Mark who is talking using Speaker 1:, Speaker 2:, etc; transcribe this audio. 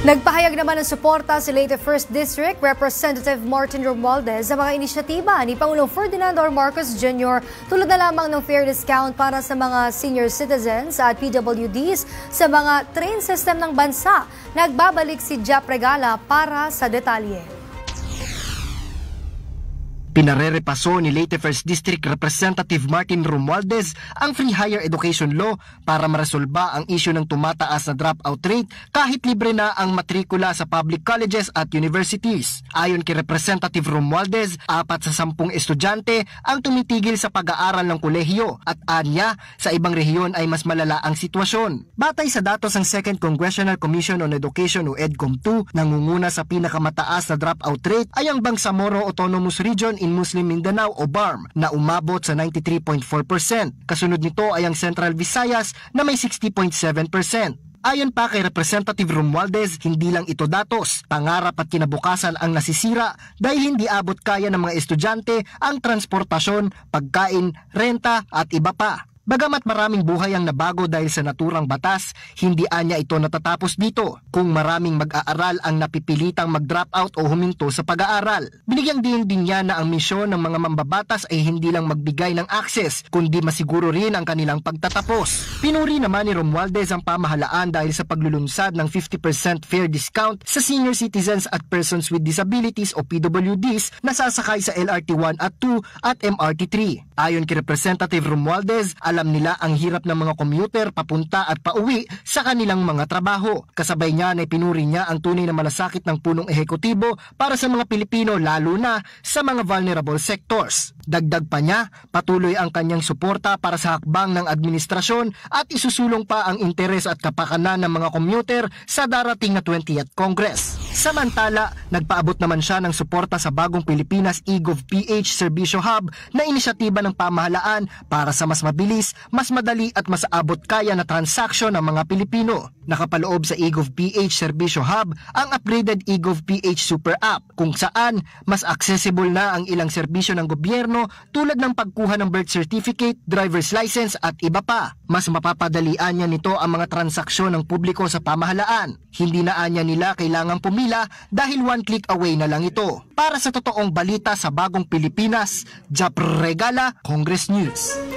Speaker 1: Nagpahayag naman ng suporta si Leyte 1st District Representative Martin Romualdez sa mga inisyatiba ni Pangulong Ferdinand R. Marcos Jr. tulad na lamang ng fair discount para sa mga senior citizens at PWDs sa mga train system ng bansa. Nagbabalik si Jap Regala para sa detalye.
Speaker 2: Pinarerepaso ni Leyte 1st District Representative Martin Romualdez ang Free Higher Education Law para maresolba ang isyu ng tumataas na dropout rate kahit libre na ang matrikula sa public colleges at universities. Ayon kay Representative Romualdez, 4 sa 10 estudyante ang tumitigil sa pag-aaral ng kolehiyo at anya sa ibang rehiyon ay mas malala ang sitwasyon. Batay sa datos ng 2nd Congressional Commission on Education o EDCOM2, nangunguna sa pinakamataas na dropout rate ay ang Bangsamoro Autonomous Region in Muslim Mindanao o BARM na umabot sa 93.4%. Kasunod nito ay ang Central Visayas na may 60.7%. Ayon pa kay Representative Romualdez, hindi lang ito datos, pangarap at kinabukasan ang nasisira dahil hindi abot kaya ng mga estudyante ang transportasyon, pagkain, renta at iba pa. Bagamat maraming buhay ang nabago dahil sa naturang batas, hindi anya ito natatapos dito kung maraming mag-aaral ang napipilitang mag-drop out o huminto sa pag-aaral. Binigyang din niya na ang misyon ng mga mambabatas ay hindi lang magbigay ng access, kundi masiguro rin ang kanilang pagtatapos. Pinuri naman ni Romualdez ang pamahalaan dahil sa paglulunsad ng 50% fair discount sa senior citizens at persons with disabilities o PWDs na sasakay sa LRT 1 at 2 at MRT 3. Ayon kay Representative Romualdez, alam nila ang hirap ng mga commuter papunta at pauwi sa kanilang mga trabaho. Kasabay niya na pinuri niya ang tunay na malasakit ng punong ehekutibo para sa mga Pilipino lalo na sa mga vulnerable sectors. Dagdag pa niya, patuloy ang kanyang suporta para sa hakbang ng administrasyon at isusulong pa ang interes at kapakanan ng mga commuter sa darating na 20th Congress. Samantala, nagpaabot naman siya ng suporta sa bagong Pilipinas eGov.ph Serbisyo Hub na inisyatiba ng pamahalaan para sa mas mabilis, mas madali at mas abot kaya na transaksyon ng mga Pilipino. Nakapaloob sa eGov.ph Serbisyo Hub ang upgraded eGov.ph Super App kung saan mas accessible na ang ilang serbisyo ng gobyerno tulad ng pagkuha ng birth certificate, driver's license at iba pa. Mas mapapadalian niya nito ang mga transaksyon ng publiko sa pamahalaan. Hindi na anya nila kailangang pumila dahil one click away na lang ito. Para sa totoong balita sa bagong Pilipinas, Jap Regala, Congress News.